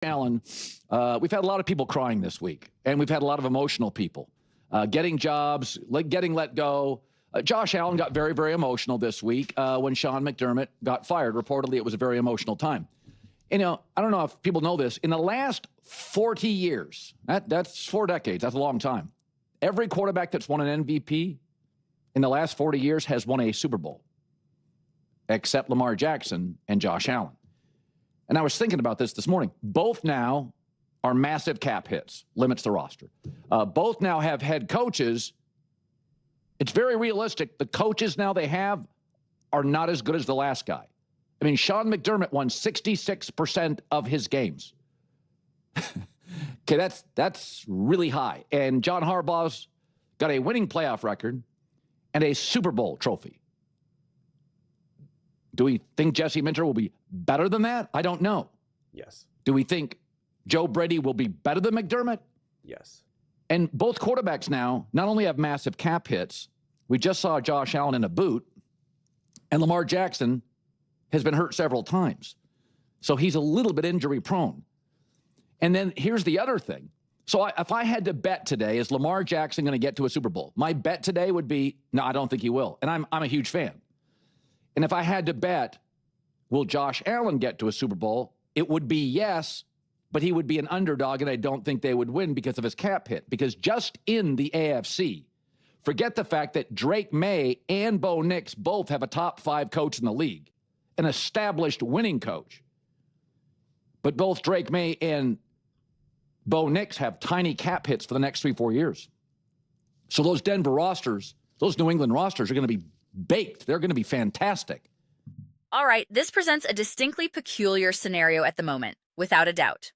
Allen, we've had a lot of people crying this week, and we've had a lot of emotional people getting jobs, getting let go. Josh Allen got very, very emotional this week when Sean McDermott got fired. Reportedly, it was a very emotional time. You know, I don't know if people know this. In the last 40 years, that's 4 decades, that's a long time. Every quarterback that's won an MVP in the last 40 years has won a Super Bowl, except Lamar Jackson and Josh Allen. And I was thinking about this morning. Both now are massive cap hits, limits the roster. Both now have head coaches. It's very realistic. The coaches now they have are not as good as the last guy. I mean, Sean McDermott won 66% of his games. Okay, that's really high. And John Harbaugh's got a winning playoff record and a Super Bowl trophy. Do we think Jesse Minter will be better than that? I don't know. Yes. Do we think Joe Brady will be better than McDermott? Yes. And both quarterbacks now not only have massive cap hits, we just saw Josh Allen in a boot, and Lamar Jackson has been hurt several times. So he's a little bit injury prone. And then here's the other thing. So if I had to bet today, is Lamar Jackson going to get to a Super Bowl? My bet today would be, no, I don't think he will. And I'm a huge fan. And if I had to bet, will Josh Allen get to a Super Bowl? It would be yes, but he would be an underdog, and I don't think they would win because of his cap hit. Because just in the AFC, forget the fact that Drake May and Bo Nix both have a top 5 coach in the league, an established winning coach. But both Drake May and Bo Nix have tiny cap hits for the next 3-4 years. So those Denver rosters, those New England rosters are going to be baked. They're going to be fantastic. All right, this presents a distinctly peculiar scenario at the moment, without a doubt.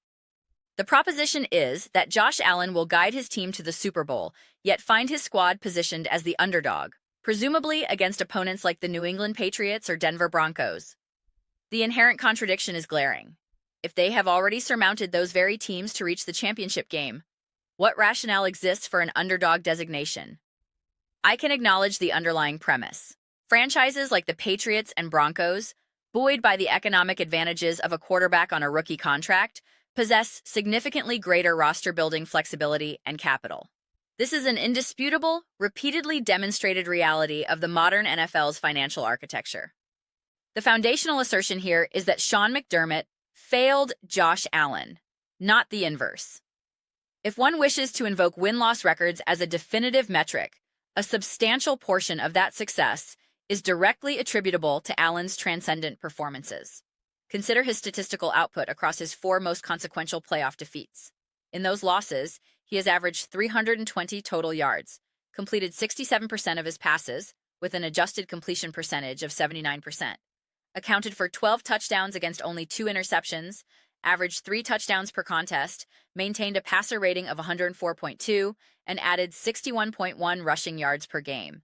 The proposition is that Josh Allen will guide his team to the Super Bowl, yet find his squad positioned as the underdog, presumably against opponents like the New England Patriots or Denver Broncos. The inherent contradiction is glaring. If they have already surmounted those very teams to reach the championship game, what rationale exists for an underdog designation? I can acknowledge the underlying premise. Franchises like the Patriots and Broncos, buoyed by the economic advantages of a quarterback on a rookie contract, possess significantly greater roster-building flexibility and capital. This is an indisputable, repeatedly demonstrated reality of the modern NFL's financial architecture. The foundational assertion here is that Sean McDermott failed Josh Allen, not the inverse. If one wishes to invoke win-loss records as a definitive metric, a substantial portion of that success is directly attributable to Allen's transcendent performances. Consider his statistical output across his 4 most consequential playoff defeats. In those losses, he has averaged 320 total yards, completed 67% of his passes, with an adjusted completion percentage of 79%, accounted for 12 touchdowns against only 2 interceptions, averaged 3 touchdowns per contest, maintained a passer rating of 104.2, and added 61.1 rushing yards per game.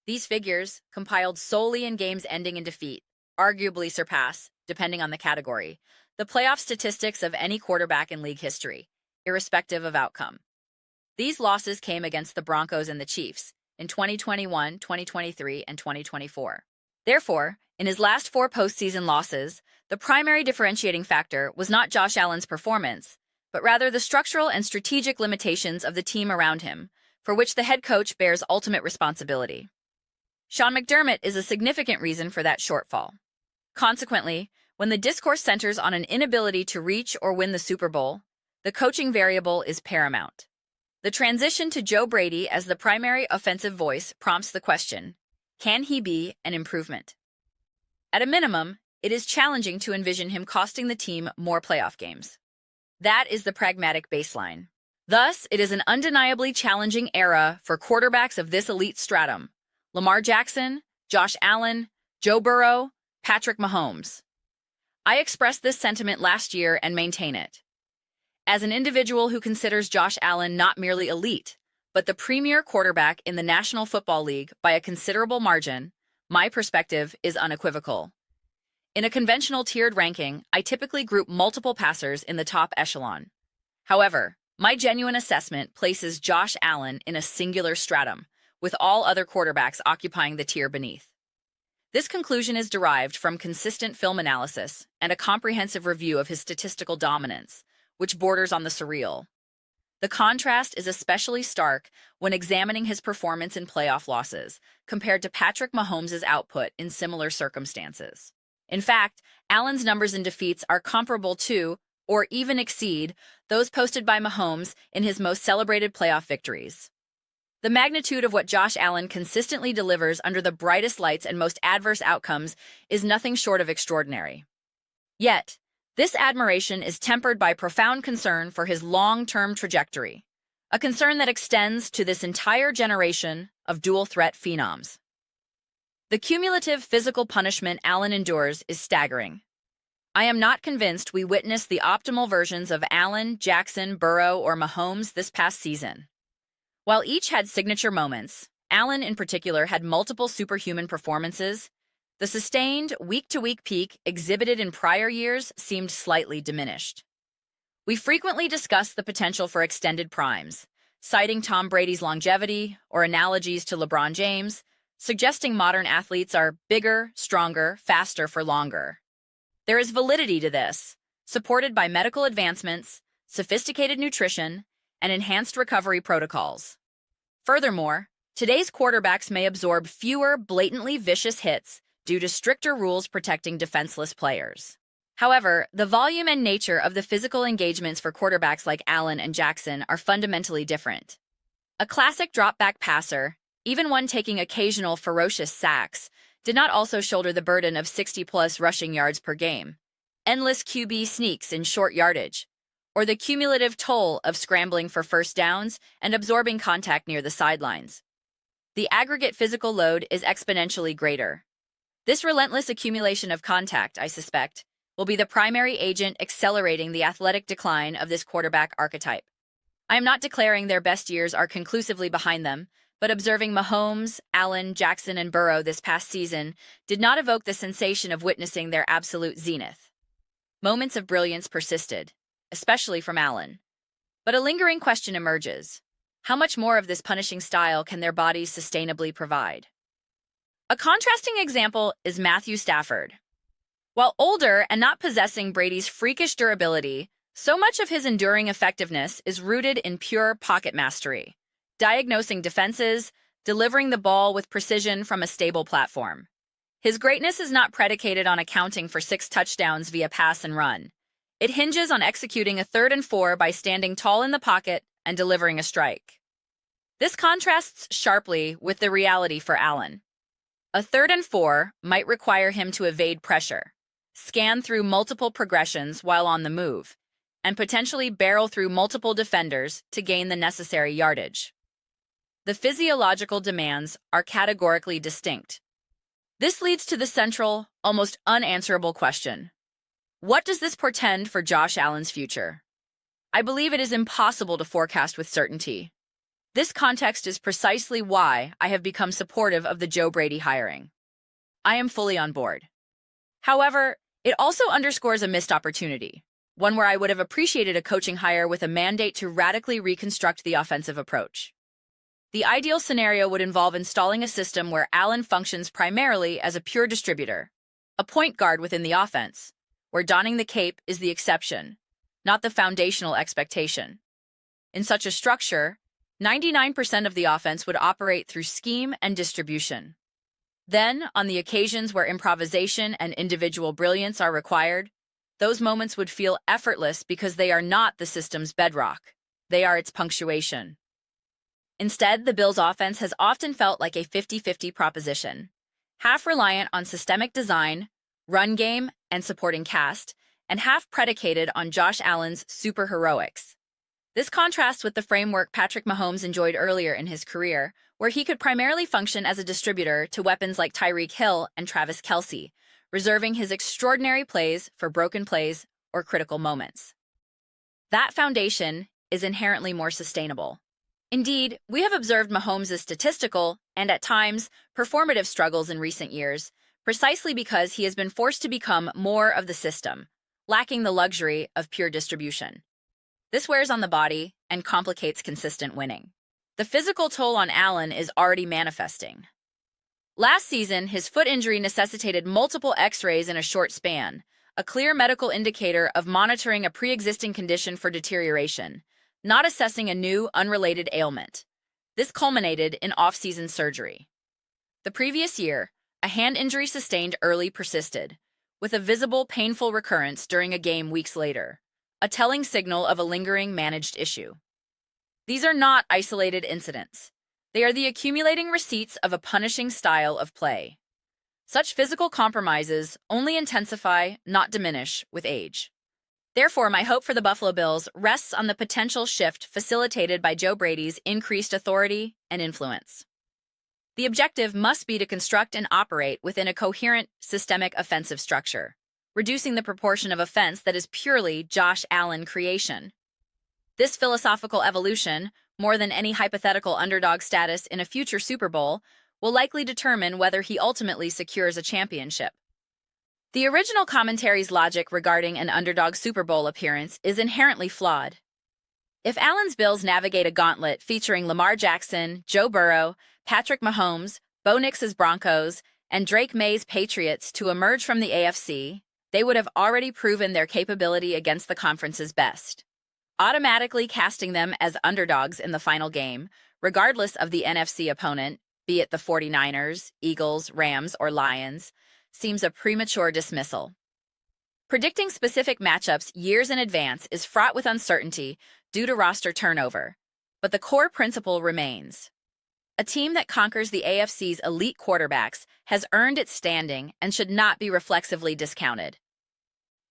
These figures, compiled solely in games ending in defeat, arguably surpass, depending on the category, the playoff statistics of any quarterback in league history, irrespective of outcome. These losses came against the Broncos and the Chiefs in 2021, 2023, and 2024. Therefore, in his last 4 postseason losses, the primary differentiating factor was not Josh Allen's performance, but rather the structural and strategic limitations of the team around him, for which the head coach bears ultimate responsibility. Sean McDermott is a significant reason for that shortfall. Consequently, when the discourse centers on an inability to reach or win the Super Bowl, the coaching variable is paramount. The transition to Joe Brady as the primary offensive voice prompts the question, can he be an improvement? At a minimum, it is challenging to envision him costing the team more playoff games. That is the pragmatic baseline. Thus, it is an undeniably challenging era for quarterbacks of this elite stratum: Lamar Jackson, Josh Allen, Joe Burrow, Patrick Mahomes. I expressed this sentiment last year and maintain it. As an individual who considers Josh Allen not merely elite, but the premier quarterback in the National Football League by a considerable margin, my perspective is unequivocal. In a conventional tiered ranking, I typically group multiple passers in the top echelon. However, my genuine assessment places Josh Allen in a singular stratum, with all other quarterbacks occupying the tier beneath. This conclusion is derived from consistent film analysis and a comprehensive review of his statistical dominance, which borders on the surreal. The contrast is especially stark when examining his performance in playoff losses compared to Patrick Mahomes' output in similar circumstances. In fact, Allen's numbers in defeats are comparable to, or even exceed, those posted by Mahomes in his most celebrated playoff victories. The magnitude of what Josh Allen consistently delivers under the brightest lights and most adverse outcomes is nothing short of extraordinary. Yet, this admiration is tempered by profound concern for his long-term trajectory, a concern that extends to this entire generation of dual-threat phenoms. The cumulative physical punishment Allen endures is staggering. I am not convinced we witnessed the optimal versions of Allen, Jackson, Burrow, or Mahomes this past season. While each had signature moments, Allen in particular had multiple superhuman performances. The sustained, week-to-week peak exhibited in prior years seemed slightly diminished. We frequently discuss the potential for extended primes, citing Tom Brady's longevity or analogies to LeBron James, suggesting modern athletes are bigger, stronger, faster for longer. There is validity to this, supported by medical advancements, sophisticated nutrition, and enhanced recovery protocols. Furthermore, today's quarterbacks may absorb fewer blatantly vicious hits due to stricter rules protecting defenseless players. However, the volume and nature of the physical engagements for quarterbacks like Allen and Jackson are fundamentally different. A classic drop-back passer, even one taking occasional ferocious sacks, did not also shoulder the burden of 60-plus rushing yards per game, endless QB sneaks in short yardage, or the cumulative toll of scrambling for first downs and absorbing contact near the sidelines. The aggregate physical load is exponentially greater. This relentless accumulation of contact, I suspect, will be the primary agent accelerating the athletic decline of this quarterback archetype. I am not declaring their best years are conclusively behind them, but observing Mahomes, Allen, Jackson, and Burrow this past season did not evoke the sensation of witnessing their absolute zenith. Moments of brilliance persisted, especially from Allen. But a lingering question emerges. How much more of this punishing style can their bodies sustainably provide? A contrasting example is Matthew Stafford. While older and not possessing Brady's freakish durability, so much of his enduring effectiveness is rooted in pure pocket mastery, diagnosing defenses, delivering the ball with precision from a stable platform. His greatness is not predicated on accounting for 6 touchdowns via pass and run. It hinges on executing a 3rd and 4 by standing tall in the pocket and delivering a strike. This contrasts sharply with the reality for Allen. A 3rd and 4 might require him to evade pressure, scan through multiple progressions while on the move, and potentially barrel through multiple defenders to gain the necessary yardage. The physiological demands are categorically distinct. This leads to the central, almost unanswerable question. What does this portend for Josh Allen's future? I believe it is impossible to forecast with certainty. This context is precisely why I have become supportive of the Joe Brady hiring. I am fully on board. However, it also underscores a missed opportunity, one where I would have appreciated a coaching hire with a mandate to radically reconstruct the offensive approach. The ideal scenario would involve installing a system where Allen functions primarily as a pure distributor, a point guard within the offense, where donning the cape is the exception, not the foundational expectation. In such a structure, 99% of the offense would operate through scheme and distribution. Then, on the occasions where improvisation and individual brilliance are required, those moments would feel effortless because they are not the system's bedrock. They are its punctuation. Instead, the Bills' offense has often felt like a 50-50 proposition, half reliant on systemic design, run game, and supporting cast, and half predicated on Josh Allen's superheroics. This contrasts with the framework Patrick Mahomes enjoyed earlier in his career, where he could primarily function as a distributor to weapons like Tyreek Hill and Travis Kelce, reserving his extraordinary plays for broken plays or critical moments. That foundation is inherently more sustainable. Indeed, we have observed Mahomes' statistical and, at times, performative struggles in recent years, precisely because he has been forced to become more of the system, lacking the luxury of pure distribution. This wears on the body and complicates consistent winning. The physical toll on Allen is already manifesting. Last season, his foot injury necessitated multiple X-rays in a short span, a clear medical indicator of monitoring a pre-existing condition for deterioration, not assessing a new, unrelated ailment. This culminated in off-season surgery. The previous year, a hand injury sustained early persisted, with a visible, painful recurrence during a game weeks later, a telling signal of a lingering managed issue. These are not isolated incidents. They are the accumulating receipts of a punishing style of play. Such physical compromises only intensify, not diminish, with age. Therefore, my hope for the Buffalo Bills rests on the potential shift facilitated by Joe Brady's increased authority and influence. The objective must be to construct and operate within a coherent, systemic offensive structure, reducing the proportion of offense that is purely Josh Allen creation. This philosophical evolution, more than any hypothetical underdog status in a future Super Bowl, will likely determine whether he ultimately secures a championship. The original commentary's logic regarding an underdog Super Bowl appearance is inherently flawed. If Allen's Bills navigate a gauntlet featuring Lamar Jackson, Joe Burrow, Patrick Mahomes, Bo Nix's Broncos, and Drake May's Patriots to emerge from the AFC, they would have already proven their capability against the conference's best. Automatically casting them as underdogs in the final game, regardless of the NFC opponent, be it the 49ers, Eagles, Rams, or Lions, seems a premature dismissal. Predicting specific matchups years in advance is fraught with uncertainty due to roster turnover, but the core principle remains. A team that conquers the AFC's elite quarterbacks has earned its standing and should not be reflexively discounted.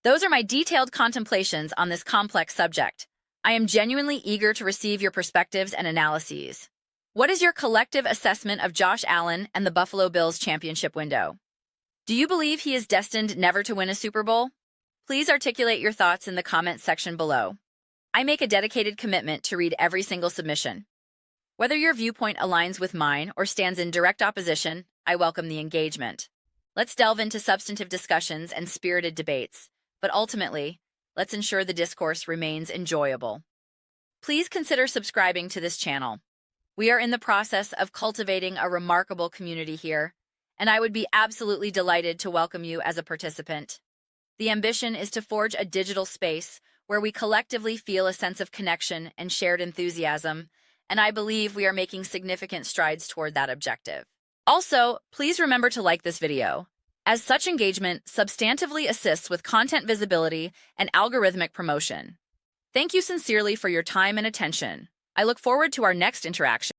Those are my detailed contemplations on this complex subject. I am genuinely eager to receive your perspectives and analyses. What is your collective assessment of Josh Allen and the Buffalo Bills championship window? Do you believe he is destined never to win a Super Bowl? Please articulate your thoughts in the comments section below. I make a dedicated commitment to read every single submission. Whether your viewpoint aligns with mine or stands in direct opposition, I welcome the engagement. Let's delve into substantive discussions and spirited debates, but ultimately, let's ensure the discourse remains enjoyable. Please consider subscribing to this channel. We are in the process of cultivating a remarkable community here, and I would be absolutely delighted to welcome you as a participant. The ambition is to forge a digital space where we collectively feel a sense of connection and shared enthusiasm, and I believe we are making significant strides toward that objective. Also, please remember to like this video, as such engagement substantively assists with content visibility and algorithmic promotion. Thank you sincerely for your time and attention. I look forward to our next interaction.